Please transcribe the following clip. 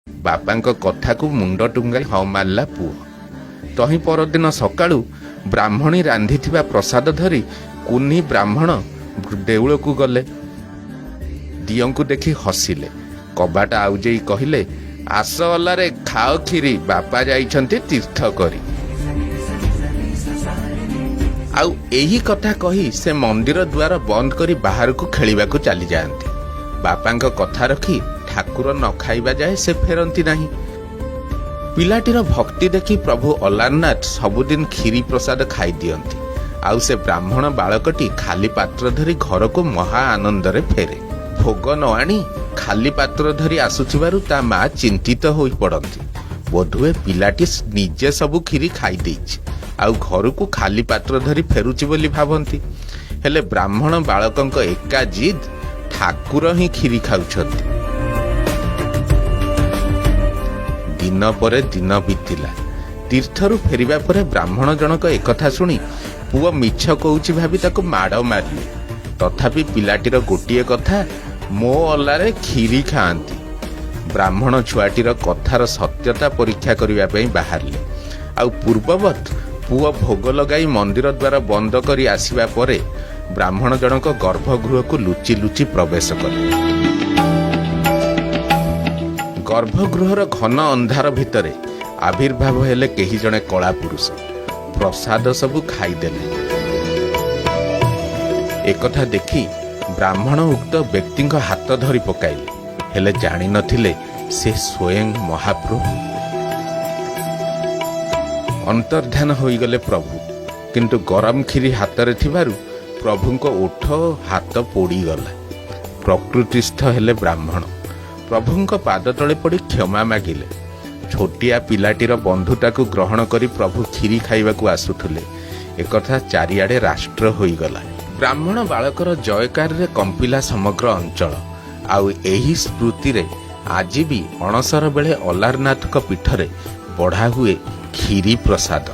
ବାପାଙ୍କ କଥାକୁ ମୁଣ୍ଡ ଟୁଙ୍ଗାଇ ହଁ ମାରିଲା ପୁଅ। ତହିଁ ପରଦିନ ସକାଳୁ ବ୍ରାହ୍ମଣୀ ରାନ୍ଧିଥିବା ପ୍ରସାଦ ଧରି କୁନି ବ୍ରାହ୍ମଣ ଦେଉଳକୁ ଗଲେ। ଦିଅଙ୍କୁ ଦେଖି ହସିଲେ। କବାଟ ଆଉଜେଇ କହିଲେ, ଆସ ଅଲାରେ ଖାଅ କ୍ଷୀରି, ବାପା ଯାଇଛନ୍ତି ତୀର୍ଥ କରି। ଆଉ ଏହି କଥା କହି ସେ ମନ୍ଦିର ଦ୍ୱାର ବନ୍ଦ କରି ବାହାରକୁ ଖେଳିବାକୁ ଚାଲି ଯାଆନ୍ତି। ବାପାଙ୍କ କଥା ରଖି ଠାକୁର ନ ଖାଇବା ଯାଏ ସେ ଫେରନ୍ତି ନାହିଁ। ପିଲାଟିର ଭକ୍ତି ଦେଖି ପ୍ରଭୁ ଅଲାରନାଥ ସବୁଦିନ କ୍ଷୀରି ପ୍ରସାଦ ଖାଇଦିଅନ୍ତି। ଆଉ ସେ ବ୍ରାହ୍ମଣ ବାଳକଟି ଖାଲି ପାତ୍ର ଧରି ଘରକୁ ମହା ଆନନ୍ଦରେ ଫେରେ। ଭୋଗ ନ ଆଣି ଖାଲି ପାତ୍ର ଧରି ଆସୁଥିବାରୁ ତା ମା ଚିନ୍ତିତ ହୋଇ ପଡ଼ନ୍ତି। ବୋଧହୁଏ ପିଲାଟି ନିଜେ ସବୁ କ୍ଷୀରି ଖାଇଦେଇଛି, ଆଉ ଘରକୁ ଖାଲି ପାତ୍ର ଧରି ଫେରୁଛି ବୋଲି ଭାବନ୍ତି। ହେଲେ ବ୍ରାହ୍ମଣ ବାଳକଙ୍କ ଏକା ଜିଦ୍, ଠାକୁର ହିଁ କ୍ଷୀରି ଖାଉଛନ୍ତି। ଦିନ ପରେ ଦିନ ବିତିଲା। ତୀର୍ଥରୁ ଫେରିବା ପରେ ବ୍ରାହ୍ମଣ ଜଣକ ଏକଥା ଶୁଣି ପୁଅ ମିଛ କହୁଛି ଭାବି ତାକୁ ମାଡ଼ ମାରିଲେ। ତଥାପି ପିଲାଟିର ଗୋଟିଏ କଥା, ମୋ ଅଲାରେ କ୍ଷୀରି ଖାଆନ୍ତି। ବ୍ରାହ୍ମଣ ଛୁଆଟିର କଥାର ସତ୍ୟତା ପରୀକ୍ଷା କରିବା ପାଇଁ ବାହାରିଲେ। ଆଉ ପୂର୍ବବତ୍ ପୁଅ ଭୋଗ ଲଗାଇ ମନ୍ଦିର ଦ୍ୱାର ବନ୍ଦ କରି ଆସିବା ପରେ ବ୍ରାହ୍ମଣ ଜଣକ ଗର୍ଭଗୃହକୁ ଲୁଚି ଲୁଚି ପ୍ରବେଶ କଲେ। ଗର୍ଭଗୃହର ଘନ ଅନ୍ଧାର ଭିତରେ ଆବିର୍ଭାବ ହେଲେ କେହି ଜଣେ କଳା ପୁରୁଷ। ପ୍ରସାଦ ସବୁ ଖାଇଦେଲେ। ଏକଥା ଦେଖି ବ୍ରାହ୍ମଣ ଉକ୍ତ ବ୍ୟକ୍ତିଙ୍କ ହାତ ଧରି ପକାଇଲେ। ହେଲେ ଜାଣିନଥିଲେ ସେ ସ୍ୱୟଂ ମହାପ୍ରଭୁ। ଅନ୍ତର୍ଧ୍ୟାନ ହୋଇଗଲେ ପ୍ରଭୁ। କିନ୍ତୁ ଗରମ କ୍ଷୀରି ହାତରେ ଥିବାରୁ ପ୍ରଭୁଙ୍କ ଓଠ ଓ ହାତ ପୋଡ଼ିଗଲା। ପ୍ରକୃତିସ୍ଥ ହେଲେ ବ୍ରାହ୍ମଣ। ପ୍ରଭୁଙ୍କ ପାଦ ତଳେ ପଡ଼ି କ୍ଷମା ମାଗିଲେ। ଛୋଟିଆ ପିଲାଟିର ବନ୍ଧୁତାକୁ ଗ୍ରହଣ କରି ପ୍ରଭୁ କ୍ଷୀରି ଖାଇବାକୁ ଆସୁଥିଲେ, ଏକଥା ଚାରିଆଡ଼େ ରାଷ୍ଟ୍ର ହୋଇଗଲା। ବ୍ରାହ୍ମଣ ବାଳକର ଜୟକାରରେ କମ୍ପିଲା ସମଗ୍ର ଅଞ୍ଚଳ। ଆଉ ଏହି ସ୍ମୃତିରେ ଆଜି ବି ଅଣସର ବେଳେ ଅଲାରନାଥଙ୍କ ପୀଠରେ ବଢ଼ା ହୁଏ କ୍ଷୀରି ପ୍ରସାଦ।